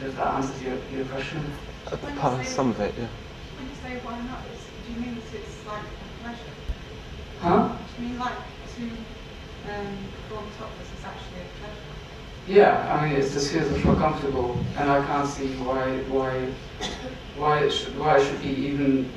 If that answers your question. Some of it, yeah. When you say why not, do you mean that it's like a pleasure? Huh? Do you mean like to perform topless is actually a pleasure? Yeah, I mean, it just feels more comfortable, and I can't see why it should be even.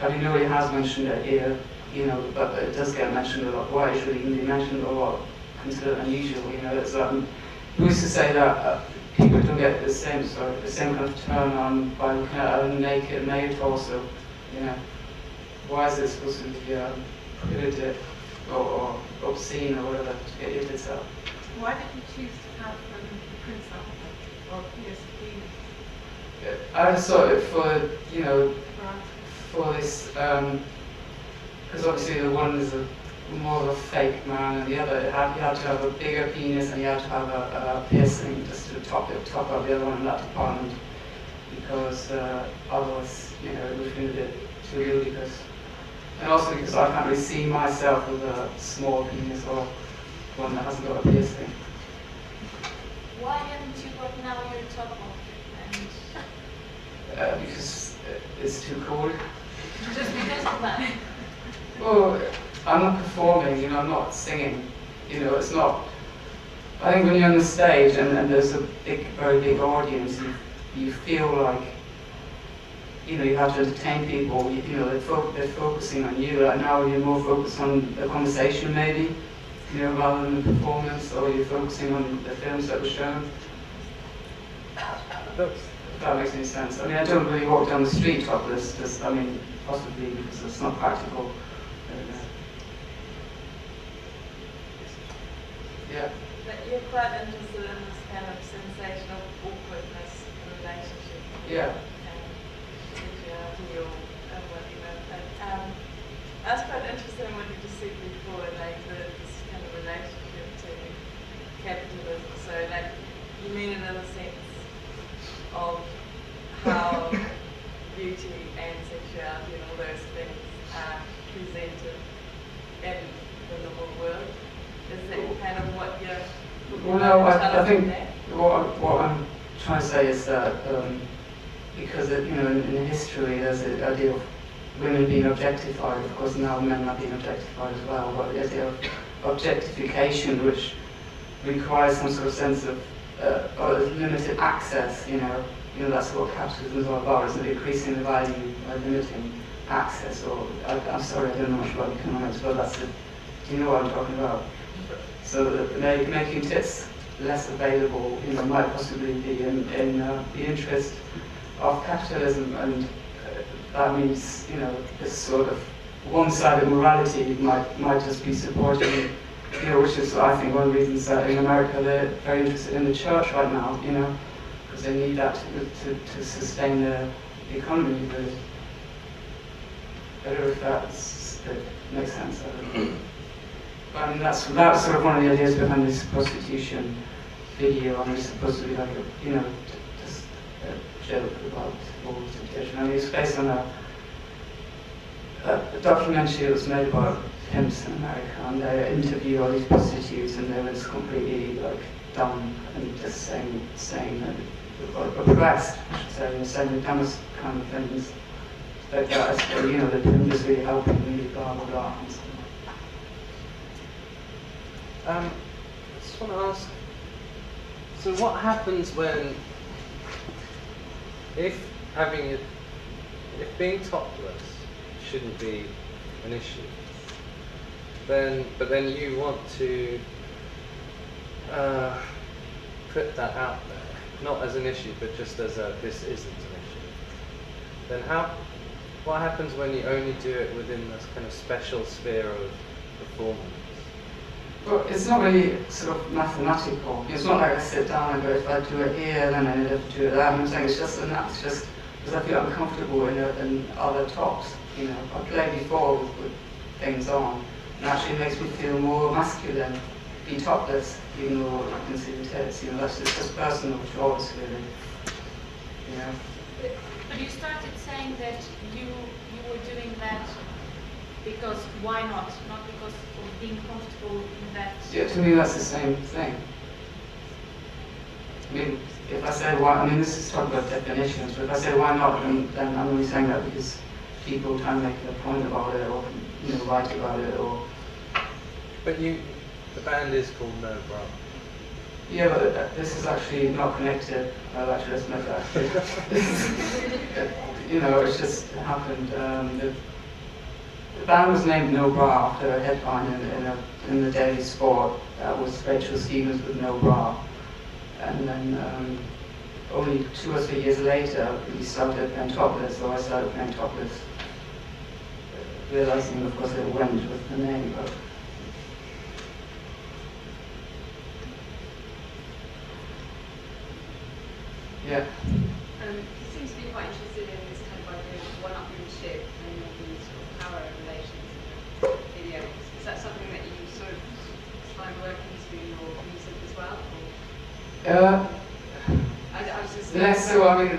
I mean, nobody has mentioned it here, you know, but it does get mentioned a lot. Why it should even be mentioned a lot, considered unusual, you know. It's who used to say that people don't get the same kind of turn on by looking at a naked male torso, you know. Why is it supposed to be prohibited or obscene or whatever to get your tits out? Why did you choose to have prints on or PSP? I just thought it for, you know, for this, because obviously the one is more of a fake man, and the other, you had to have a bigger penis and you had to have a piercing just to top up the other one in that department, because otherwise, you know, it would have been a bit too ludicrous. And also because I can't really see myself with a small penis or one that hasn't got a piercing. Why haven't you got now your top off? Because it's too cold. Just because of that? Well, I'm not performing, you know, I'm not singing. You know, it's not. I think when you're on the stage and there's a very big audience, you feel like, you know, you have to entertain people. You know, they're focusing on you. Right now, you're more focused on the conversation, maybe, you know, rather than the performance, or you're focusing on the films that were shown. If that makes any sense. I mean, I don't really walk down the street topless. Just, I mean, possibly because it's not practical. Yeah. But you're quite interested in this kind of sensation of awkwardness in a relationship. Yeah. Sexuality or whatever. But I was quite interested in what you just said before, like this kind of relationship to capitalism. So, like, you mean it in the sense of how beauty and sexuality and all those things are presented in the normal world. Is that kind of what you're... Well, no, I think what I'm trying to say is that because, you know, in history there's the idea of women being objectified. Of course, now men are being objectified as well, but the idea of objectification, which requires some sort of sense of limited access, you know, that's what capitalism is all about, isn't it? Increasing the value by limiting access, or, I'm sorry, I don't know much about economics, but that's it. Do you know what I'm talking about? So that making tits less available, you know, might possibly be in the interest of capitalism, and that means, you know, this sort of one-sided morality might just be supporting, you know, which is, I think, one of the reasons that in America they're very interested in the church right now, you know, because they need that to sustain the economy. I don't know if that makes sense. I mean, that's sort of one of the ideas behind this prostitution video. I mean, it's supposed to be like a, you know, just a joke about prostitution. I mean, it's based on a documentary that was made about pimps in America, and they interview all these prostitutes, and they were just completely like dumb and just saying that, oppressed, I should say, and saying the dumbest kind of things. Like that, you know, the pimp is really helping me, blah blah blah. And stuff. I just want to ask, so what happens when, if being topless shouldn't be an issue, but then you want to put that out there, not as an issue, but just as this isn't an issue, then what happens when you only do it within this kind of special sphere of performance? Well, it's not really sort of mathematical. It's not like I sit down and go, if I do it here, then I need to do it there. I'm saying it's just because I feel uncomfortable in other tops. You know, I played before with things on, and actually it makes me feel more masculine, be topless, even though I can see the tits. You know, it's just personal choice, really. You know. But you started saying that you were doing that because why not? Not because of being comfortable in that. Yeah, to me that's the same thing. I mean, if I say why, I mean, this is talking about definitions, but if I say why not, then I'm only saying that because people try and make a point about it, or write about it, or. But the band is called No Bra. Yeah, but this is actually not connected. I'll actually just make that. It's just happened. The band was named No Bra after a headline in the Daily Sport. That was Rachel Stevens with No Bra. And then only 2 or 3 years later, we started playing topless, so I started playing topless, realizing, of course, it went with the name. But yeah. You seem to be quite interested in this kind of idea of one-upmanship and the sort of power relations in videos. Is that something that you sort of try and work into your music as well? I was just less so. I mean,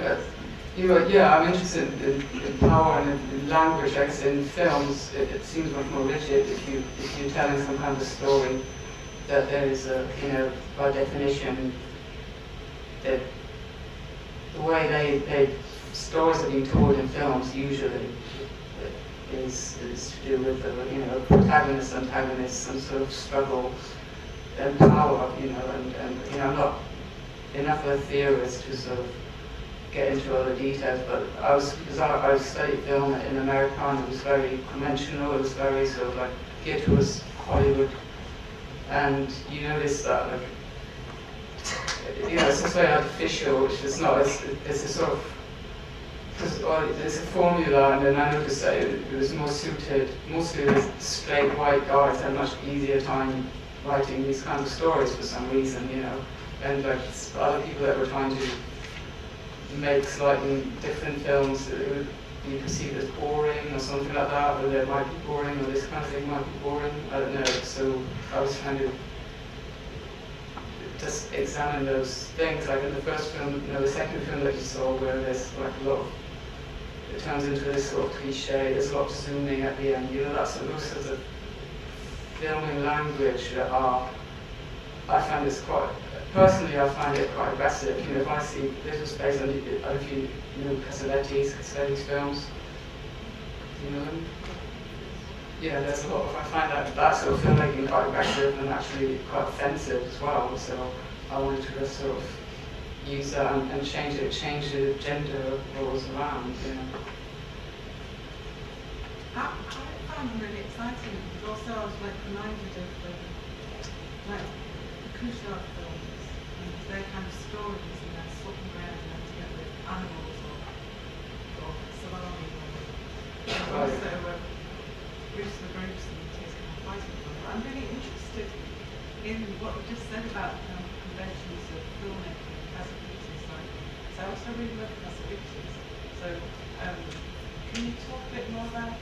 I'm interested in power and in language. I guess in films, it seems much more rigid if you're telling some kind of a story, that there is by definition, that the way stories are being told in films usually is to do with the protagonist, antagonist, some sort of struggle and power, and I'm not enough of a theorist to sort of get into all the details, but I studied film in America, and it was very conventional, it was very sort of like geared towards Hollywood, and you notice that it's just very artificial, which is not, it's a sort of, there's a formula, and then I noticed that it was more suited, mostly the straight white guys had a much easier time writing these kinds of stories for some reason, and like other people that were trying to make slightly different films that would be perceived as boring or something like that, or they might be boring, or this kind of thing might be boring, I don't know, so I was trying to just examine those things, like in the first film, the second film that you saw, where there's like a lot of, it turns into this sort of cliche, there's a lot of zooming at the end, those sorts of filming language that I find this quite, personally I find it quite aggressive, if I see little space, I don't know if you know Cassavetes films, do you know them? Yeah, there's a lot of, I find that sort of filmmaking quite aggressive and actually quite offensive as well, so I wanted to just sort of use that and change the gender roles around, I found them really exciting, but also I was reminded of the crucial art films, and their kind of stories, and they're swapping around and together with animals or salami, and also groups and groups and tears kind of fighting for them. I'm really interested in what you just said about conventions of filmmaking, Cassavetes. So I also really love Cassavetes. So can you talk a bit more about